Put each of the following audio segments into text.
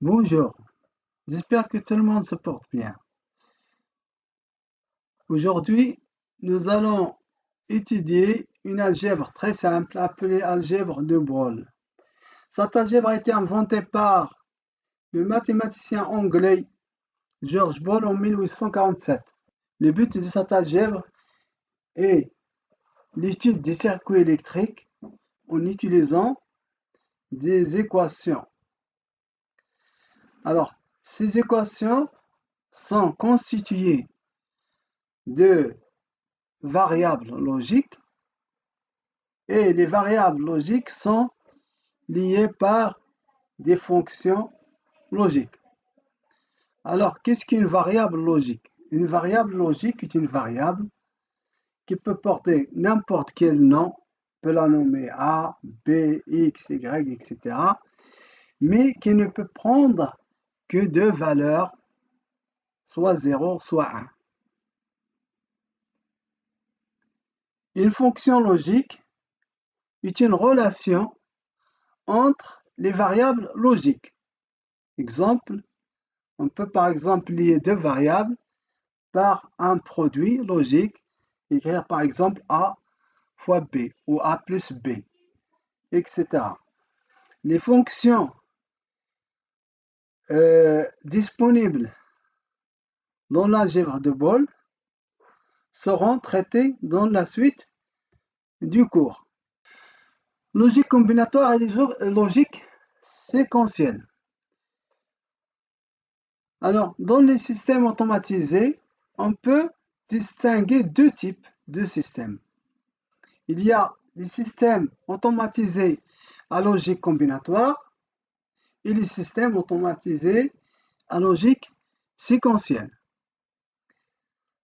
Bonjour, j'espère que tout le monde se porte bien. Aujourd'hui, nous allons étudier une algèbre très simple appelée algèbre de Boole. Cette algèbre a été inventée par le mathématicien anglais George Boole en 1847. Le but de cette algèbre est l'étude des circuits électriques en utilisant des équations. Alors, ces équations sont constituées de variables logiques et les variables logiques sont liées par des fonctions logiques. Alors, qu'est-ce qu'une variable logique? Une variable logique est une variable qui peut porter n'importe quel nom, on peut la nommer A, B, X, Y, etc., mais qui ne peut prendre que deux valeurs, soit 0, soit 1. Une fonction logique est une relation entre les variables logiques. Exemple, on peut par exemple lier deux variables par un produit logique, écrire par exemple A fois B ou A plus B, etc. Les fonctions disponibles dans l'algèbre de Boole seront traitées dans la suite du cours. Logique combinatoire et logique séquentielle. Alors, dans les systèmes automatisés, on peut distinguer deux types de systèmes. Il y a les systèmes automatisés à logique combinatoire et les systèmes automatisés à logique séquentielle.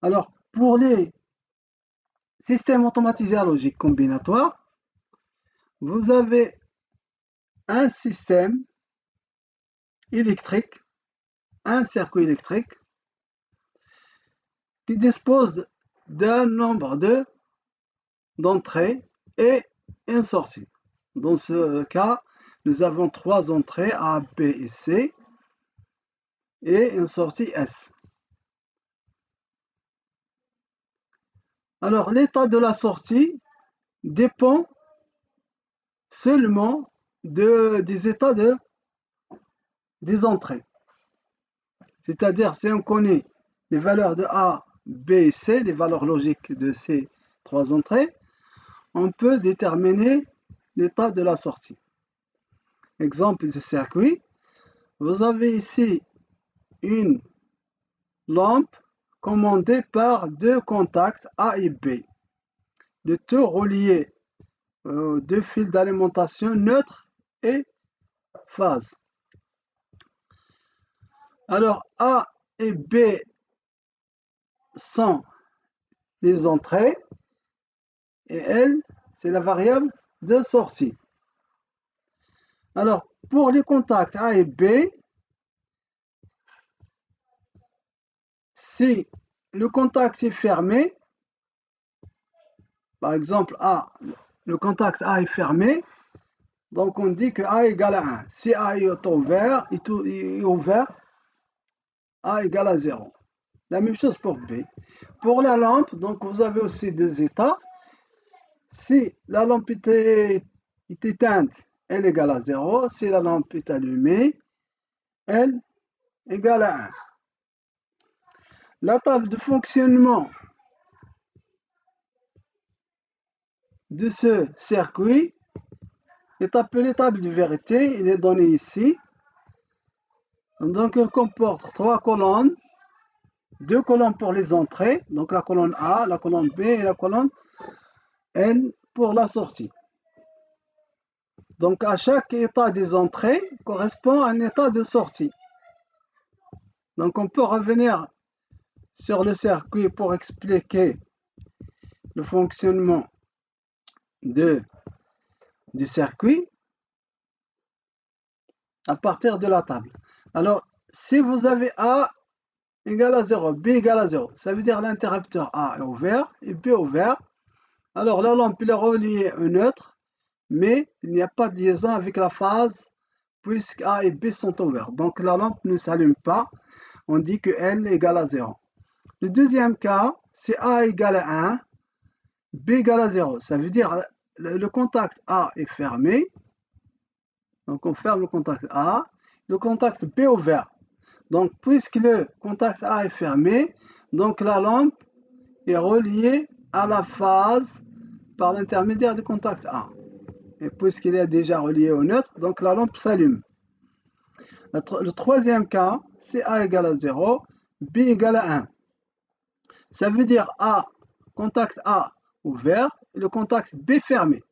Alors, pour les systèmes automatisés à logique combinatoire, vous avez un système électrique, un circuit électrique qui dispose d'un nombre d'entrées et une sortie. Dans ce cas, nous avons trois entrées A, B et C et une sortie S. Alors, l'état de la sortie dépend seulement des états des entrées. C'est-à-dire, si on connaît les valeurs de A, B et C, les valeurs logiques de ces trois entrées, on peut déterminer l'état de la sortie. Exemple de circuit, vous avez ici une lampe commandée par deux contacts A et B. Le tout relié aux deux fils d'alimentation neutre et phase. Alors A et B sont les entrées et L, c'est la variable de sortie. Alors pour les contacts A et B, si le contact est fermé, par exemple A, le contact A est fermé, donc on dit que A égale à 1. Si A est ouvert, A égale à 0. La même chose pour B. Pour la lampe, donc vous avez aussi deux états. Si la lampe est éteinte, elle égale à 0. Si la lampe est allumée, elle égale à 1. La table de fonctionnement de ce circuit est appelée table de vérité. Il est donné ici. Donc, elle comporte trois colonnes. Deux colonnes pour les entrées, donc la colonne A, la colonne B et la colonne N pour la sortie. Donc à chaque état des entrées correspond à un état de sortie. Donc on peut revenir sur le circuit pour expliquer le fonctionnement du circuit à partir de la table. Alors si vous avez A égale à 0, B égale à 0, ça veut dire l'interrupteur A est ouvert et B est ouvert. Alors la lampe est reliée au neutre, mais il n'y a pas de liaison avec la phase puisque A et B sont ouverts. Donc la lampe ne s'allume pas. On dit que L égale à 0. Le deuxième cas, c'est A égale à 1, B égale à 0. Ça veut dire le contact A est fermé. Donc on ferme le contact A. Le contact B est ouvert. Donc puisque le contact A est fermé, donc la lampe est reliée à la phase par l'intermédiaire du contact A. Et puisqu'il est déjà relié au neutre, donc la lampe s'allume. Le troisième cas, c'est A égale à 0, B égale à 1. Ça veut dire A, contact A ouvert, et le contact B fermé.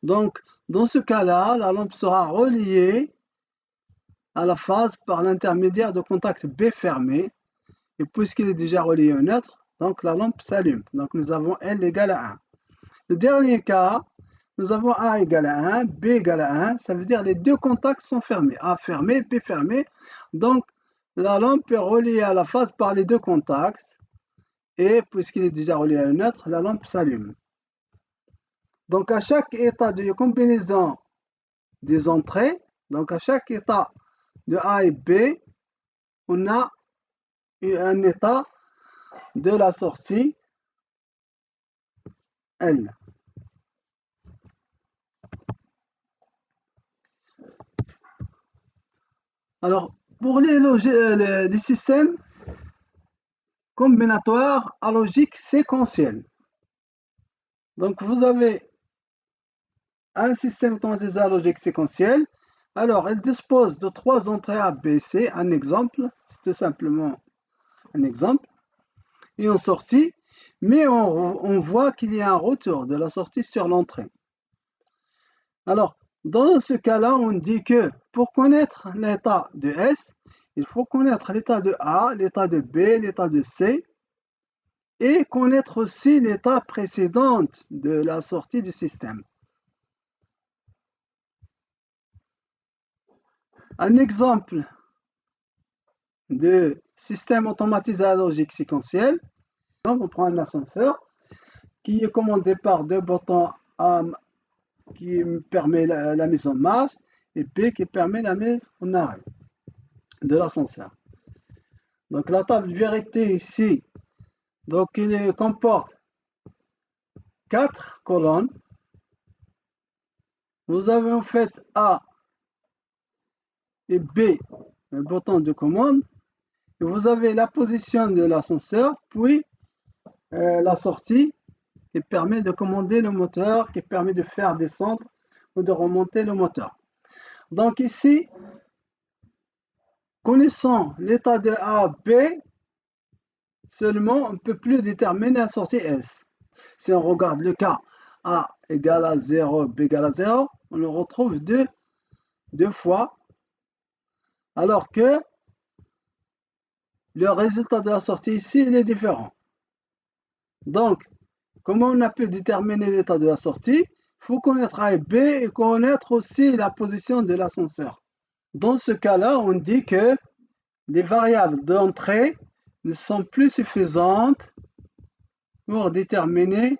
Donc, dans ce cas-là, la lampe sera reliée à la phase par l'intermédiaire de contact B fermé. Et puisqu'il est déjà relié au neutre, donc la lampe s'allume. Donc nous avons L égale à 1. Le dernier cas, nous avons A égale à 1, B égale à 1. Ça veut dire les deux contacts sont fermés. A fermé, B fermé. Donc la lampe est reliée à la phase par les deux contacts. Et puisqu'il est déjà relié au neutre, la lampe s'allume. Donc à chaque état de combinaison des entrées, donc à chaque état de A et B, on a un état de la sortie L. Alors, pour les systèmes combinatoires à logique séquentielle, donc vous avez un système automatisé à logique séquentielle. Alors, elle dispose de 3 entrées A, B, C. Un exemple, c'est tout simplement un exemple. Et en sortie, mais on voit qu'il y a un retour de la sortie sur l'entrée. Alors, dans ce cas-là, on dit que pour connaître l'état de S, il faut connaître l'état de A, l'état de B, l'état de C, et connaître aussi l'état précédent de la sortie du système. Un exemple de système automatisé à logique séquentielle, on prend un ascenseur qui est commandé par deux boutons A qui permet la mise en marche et B qui permet la mise en arrêt de l'ascenseur. Donc la table de vérité ici, donc il comporte 4 colonnes. Vous avez en fait A et B, le bouton de commande, et vous avez la position de l'ascenseur, puis la sortie qui permet de commander le moteur, qui permet de faire descendre ou de remonter le moteur. Donc ici, connaissant l'état de A, B, seulement on ne peut plus déterminer la sortie S. Si on regarde le cas A égale à 0, B égale à 0, on le retrouve deux fois, alors que le résultat de la sortie ici, il est différent. Donc, comment on a pu déterminer l'état de la sortie? Il faut connaître A et B et connaître aussi la position de l'ascenseur. Dans ce cas-là, on dit que les variables d'entrée ne sont plus suffisantes pour déterminer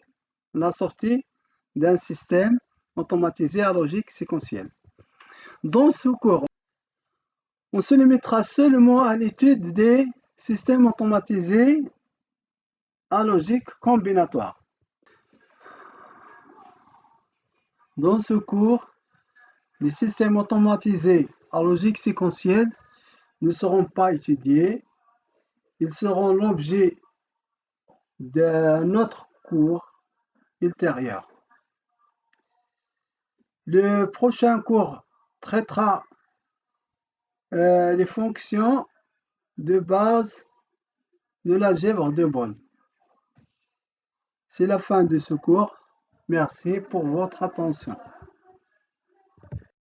la sortie d'un système automatisé à logique séquentielle. Dans ce cours, on se limitera seulement à l'étude des systèmes automatisés à logique combinatoire. Dans ce cours, les systèmes automatisés à logique séquentielle ne seront pas étudiés. Ils seront l'objet d'un autre cours ultérieur. Le prochain cours traitera les fonctions de base de l'algèbre de Boole. C'est la fin de ce cours. Merci pour votre attention.